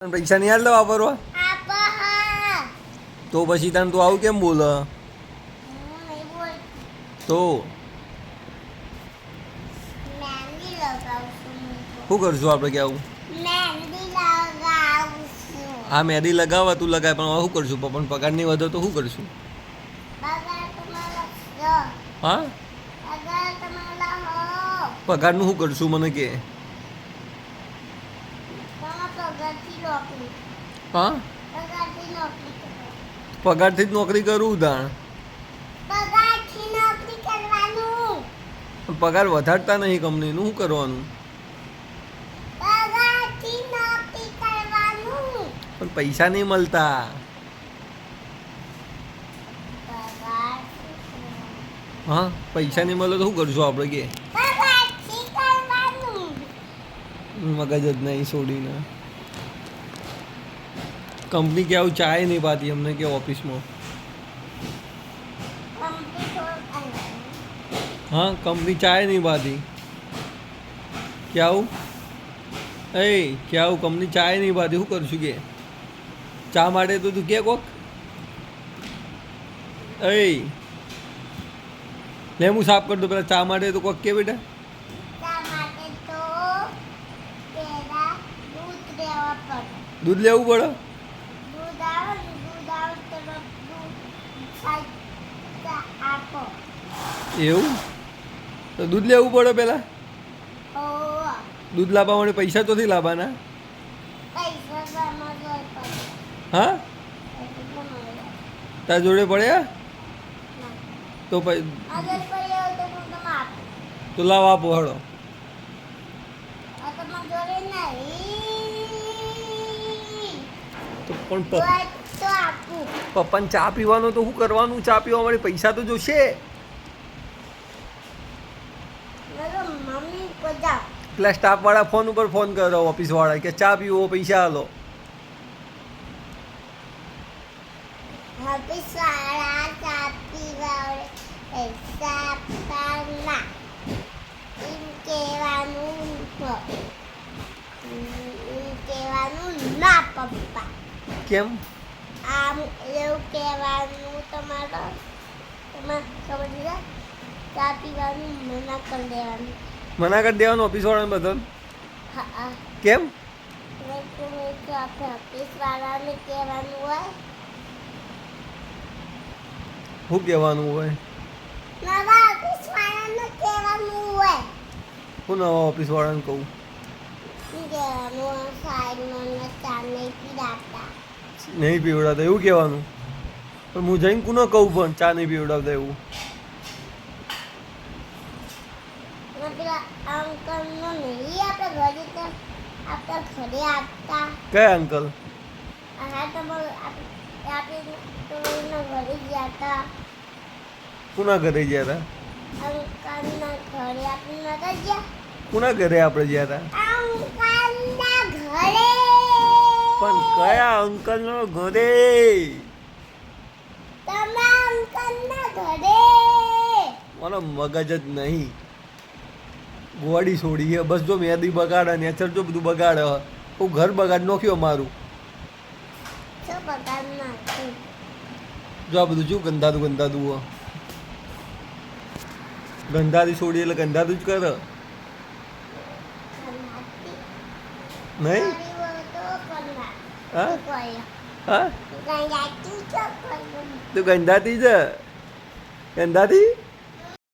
પૈસા નહીં આલે વાપરવા તો પછી તને તું આવું કેમ બોલ તો શું કરશું આપણે કે આવું હા મહેંદી લગાવવા તું લગાવે પણ શું કરશું પણ પગાર નહીં વધે તો શું કરશું હા પગારનું શું કરશું મને કે હા પગારથી જ નોકરી કરું તાણ પગાર વધારતા નહીં કંપનીનું શું કરવાનું પણ પૈસા નહીં મળતા હા પૈસા નહીં મળે તો શું કરશું આપણે કે મગજ જ નહીં છોડીને કંપની કે આવું ચાય નહીં પાતી અમને કે ઓફિસમાં હા કંપની ચાય નહીં પાતી કે આવું એ કે આવું કંપની ચાય નહીં પાતી શું કરશું કે ચા માટે તો તું કે કોક એ લે હું સાફ કરી દઉં પેલા ચા માટે તો કોક કે બેટા દૂધ લેવું પડે એવું તો દૂધ લેવું પડે પેલા દૂધ લાવવા માટે પૈસા તો નથી લાવવાના હા તાર જોડે પડ્યા તો તો લાવ આપો હળો તો પણ પપ્પાને ચા પીવાનો તો શું કરવાનું ચા પીવા માટે પૈસા તો જોશે પેલા સ્ટાફ વાળા ફોન ઉપર ફોન કરો ઓફિસ વાળા કે ચા પીવો પૈસા આલો કેમ આમ એવું કહેવાનું તમારો ચા પીવાનું મના કરી દેવાનું મના કરી દેવાનું ઓફિસ વાળાને બધા કેમ ઓફિસ વાળાને કહેવાનું હોય શું કહેવાનું હોય નવા ઓફિસ વાળાને કહેવાનું હોય હું નવા ઓફિસ વાળાને કહું કહેવાનું સાહેબને ચા નહીં પીડાતા નહીં પીવડાવતા એવું કહેવાનું પણ હું જઈને કોને કહું પણ ચા નહીં પીવડાવતા એવું પેલા અંકલનો નહીં આપણે ઘરે તો આપણા ઘરે આપતા કયા અંકલ હા તમારે આપણે તો એના ઘરે ગયા હતા કોના ઘરે ગયા હતા અંકલના ઘરે આપણે નતા ગયા કોના ઘરે આપણે ગયા હતા અંકલના ઘરે પણ કયા અંકલનો ઘરે તમારા અંકલના ઘરે મારો મગજ જ નહીં ગોળી છોડી છે બસ જો મહેંદી બગાડે નેચર જો બધું બગાડે હું ઘર બગાડ નાખ્યો મારું શું બગાડ નાખ્યું જો આ બધું શું ગંધાતું ગંધાથી છોડી એટલે ગંધાતું જ કરે નહીં હા હા તું ગંધાતી છે ગંધાતી